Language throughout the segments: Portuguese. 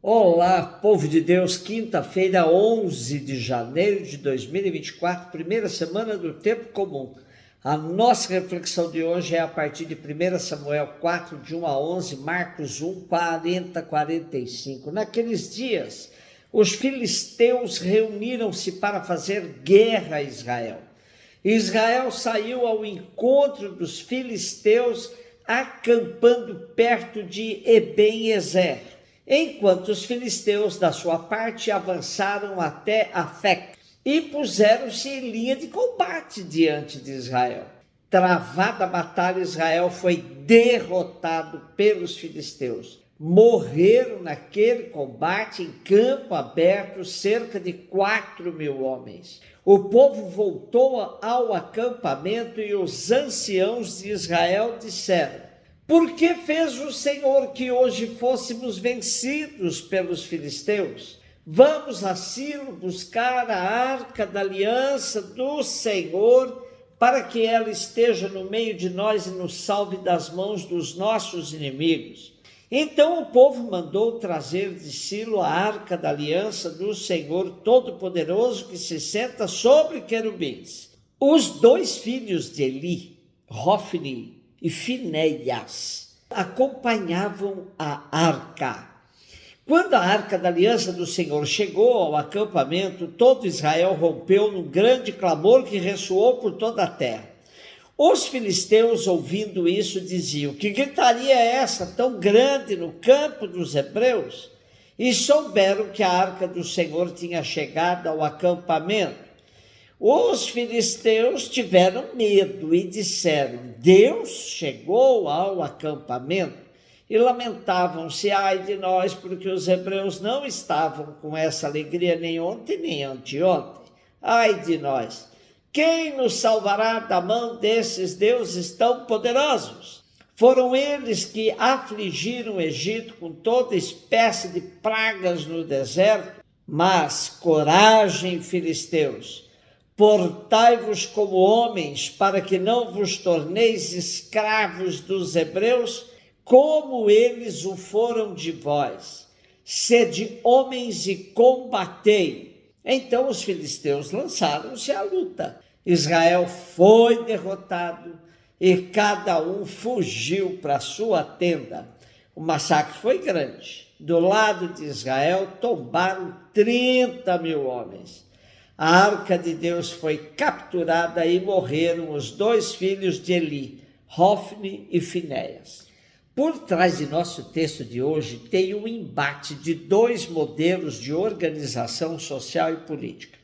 Olá, povo de Deus, quinta-feira, 11 de janeiro de 2024, primeira semana do tempo comum. A nossa reflexão de hoje é a partir de 1 Samuel 4, de 1 a 11, Marcos 1, 40, 45. Naqueles dias, os filisteus reuniram-se para fazer guerra a Israel. Israel saiu ao encontro dos filisteus, acampando perto de Eben-ezer, enquanto os filisteus, da sua parte, avançaram até Afec e puseram-se em linha de combate diante de Israel. Travada a batalha, Israel foi derrotado pelos filisteus. Morreram naquele combate em campo aberto cerca de 4.000 homens. O povo voltou ao acampamento e os anciãos de Israel disseram: por que fez o Senhor que hoje fôssemos vencidos pelos filisteus? Vamos a Silo buscar a arca da aliança do Senhor, para que ela esteja no meio de nós e nos salve das mãos dos nossos inimigos. Então o povo mandou trazer de Silo a arca da aliança do Senhor Todo-Poderoso, que se senta sobre querubins. Os dois filhos de Eli, Hofni e Finéias, acompanhavam a arca. Quando a arca da aliança do Senhor chegou ao acampamento, todo Israel rompeu num grande clamor que ressoou por toda a terra. Os filisteus, ouvindo isso, diziam: que gritaria é essa tão grande no campo dos hebreus? E souberam que a arca do Senhor tinha chegado ao acampamento. Os filisteus tiveram medo e disseram: Deus chegou ao acampamento. E lamentavam-se: ai de nós, porque os hebreus não estavam com essa alegria nem ontem nem anteontem. Ai de nós! Quem nos salvará da mão desses deuses tão poderosos? Foram eles que afligiram o Egito com toda espécie de pragas no deserto. Mas coragem, filisteus! Portai-vos como homens, para que não vos torneis escravos dos hebreus, como eles o foram de vós. Sede homens e combatei. Então os filisteus lançaram-se à luta. Israel foi derrotado e cada um fugiu para sua tenda. O massacre foi grande. Do lado de Israel tombaram 30.000 homens. A arca de Deus foi capturada e morreram os dois filhos de Eli, Hofni e Finéias. Por trás de nosso texto de hoje tem um embate de dois modelos de organização social e política.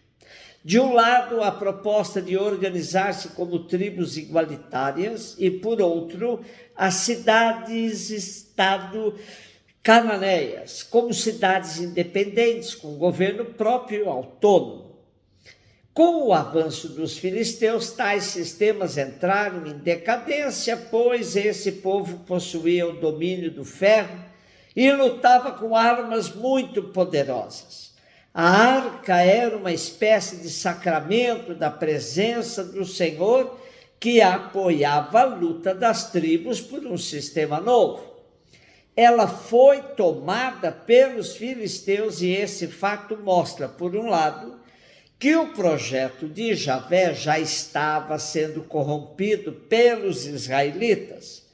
De um lado, a proposta de organizar-se como tribos igualitárias e, por outro, as cidades-estado cananeias, como cidades independentes, com governo próprio e autônomo. Com o avanço dos filisteus, tais sistemas entraram em decadência, pois esse povo possuía o domínio do ferro e lutava com armas muito poderosas. A arca era uma espécie de sacramento da presença do Senhor que apoiava a luta das tribos por um sistema novo. Ela foi tomada pelos filisteus e esse fato mostra, por um lado, que o projeto de Javé já estava sendo corrompido pelos israelitas.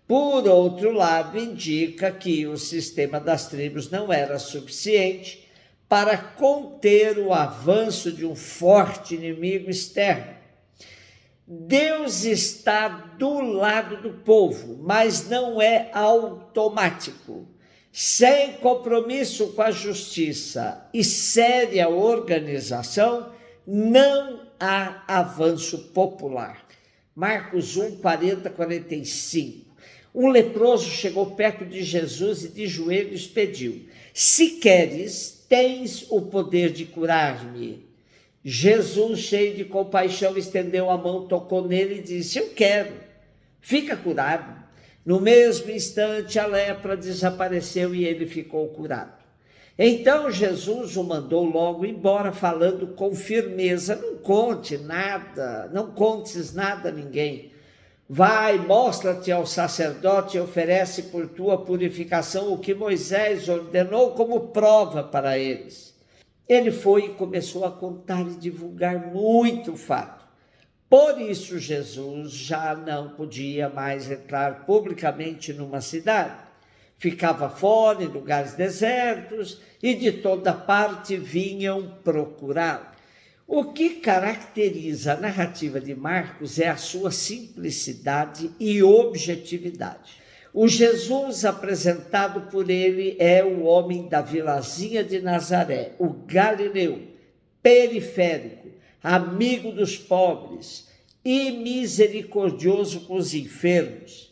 Por outro lado, indica que o sistema das tribos não era suficiente para conter o avanço de um forte inimigo externo. Deus está do lado do povo, mas não é automático. Sem compromisso com a justiça e séria organização, não há avanço popular. Marcos 1, 40, 45. Um leproso chegou perto de Jesus e de joelhos pediu: se queres, tens o poder de curar-me. Jesus, cheio de compaixão, estendeu a mão, tocou nele e disse: eu quero, fica curado. No mesmo instante, a lepra desapareceu e ele ficou curado. Então Jesus o mandou logo embora, falando com firmeza: não contes nada a ninguém, Vai, mostra-te ao sacerdote e oferece por tua purificação o que Moisés ordenou como prova para eles. Ele foi e começou a contar e divulgar muito fato. Por isso Jesus já não podia mais entrar publicamente numa cidade. Ficava fora, em lugares desertos, e de toda parte vinham procurá-lo. O que caracteriza a narrativa de Marcos é a sua simplicidade e objetividade. O Jesus apresentado por ele é o homem da vilazinha de Nazaré, o galileu, periférico, amigo dos pobres e misericordioso com os enfermos.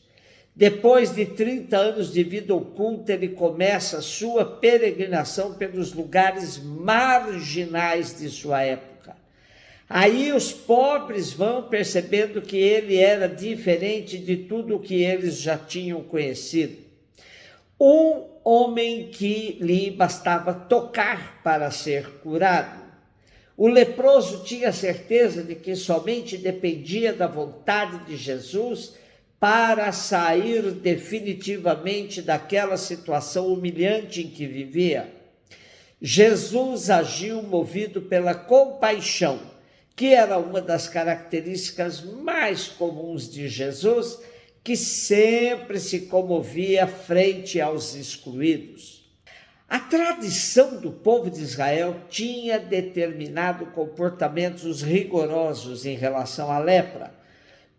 Depois de 30 anos de vida oculta, ele começa sua peregrinação pelos lugares marginais de sua época. Aí os pobres vão percebendo que ele era diferente de tudo o que eles já tinham conhecido. Um homem que lhe bastava tocar para ser curado. O leproso tinha certeza de que somente dependia da vontade de Jesus para sair definitivamente daquela situação humilhante em que vivia. Jesus agiu movido pela compaixão, que era uma das características mais comuns de Jesus, que sempre se comovia frente aos excluídos. A tradição do povo de Israel tinha determinado comportamentos rigorosos em relação à lepra,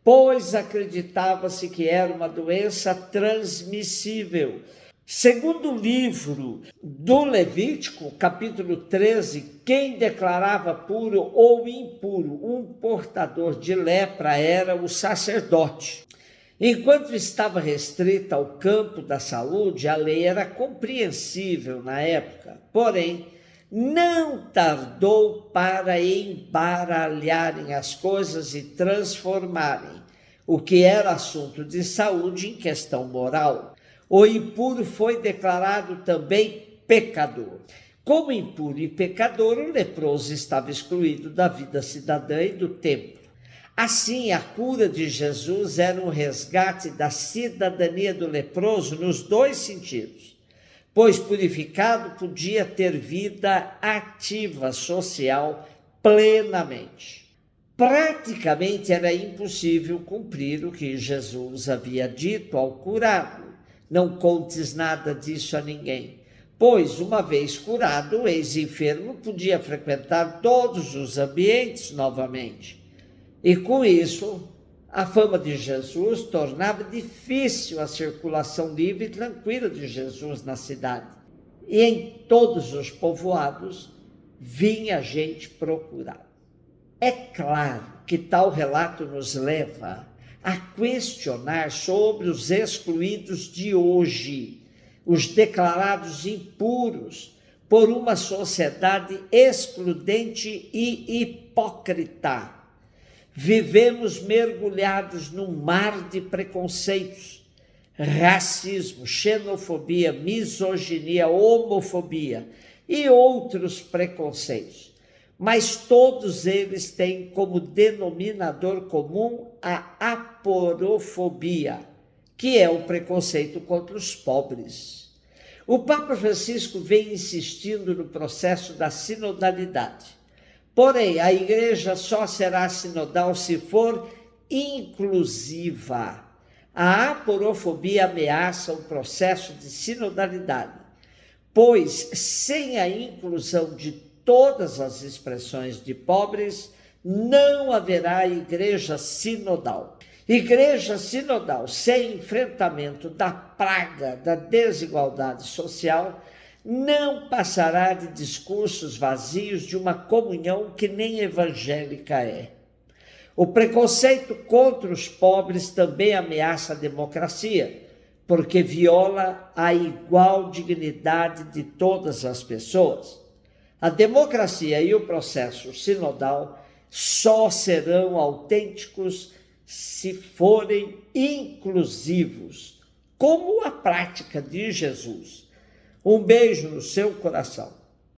pois acreditava-se que era uma doença transmissível. Segundo o livro do Levítico, capítulo 13, quem declarava puro ou impuro um portador de lepra era o sacerdote. Enquanto estava restrita ao campo da saúde, a lei era compreensível na época, porém, não tardou para embaralharem as coisas e transformarem o que era assunto de saúde em questão moral. O impuro foi declarado também pecador. Como impuro e pecador, o leproso estava excluído da vida cidadã e do templo. Assim, a cura de Jesus era um resgate da cidadania do leproso nos dois sentidos, pois purificado podia ter vida ativa social plenamente. Praticamente era impossível cumprir o que Jesus havia dito ao curá-lo. Não contes nada disso a ninguém, pois, uma vez curado, o ex-enfermo podia frequentar todos os ambientes novamente. E com isso, a fama de Jesus tornava difícil a circulação livre e tranquila de Jesus na cidade. E em todos os povoados vinha gente procurar. É claro que tal relato nos leva a questionar sobre os excluídos de hoje, os declarados impuros por uma sociedade excludente e hipócrita. Vivemos mergulhados num mar de preconceitos, racismo, xenofobia, misoginia, homofobia e outros preconceitos. Mas todos eles têm como denominador comum a aporofobia, que é o preconceito contra os pobres. O Papa Francisco vem insistindo no processo da sinodalidade. Porém, a igreja só será sinodal se for inclusiva. A aporofobia ameaça o processo de sinodalidade, pois sem a inclusão de todas as expressões de pobres, não haverá igreja sinodal. Igreja sinodal sem enfrentamento da praga da desigualdade social não passará de discursos vazios de uma comunhão que nem evangélica é. O preconceito contra os pobres também ameaça a democracia, porque viola a igual dignidade de todas as pessoas. A democracia e o processo sinodal só serão autênticos se forem inclusivos, como a prática de Jesus. Um beijo no seu coração.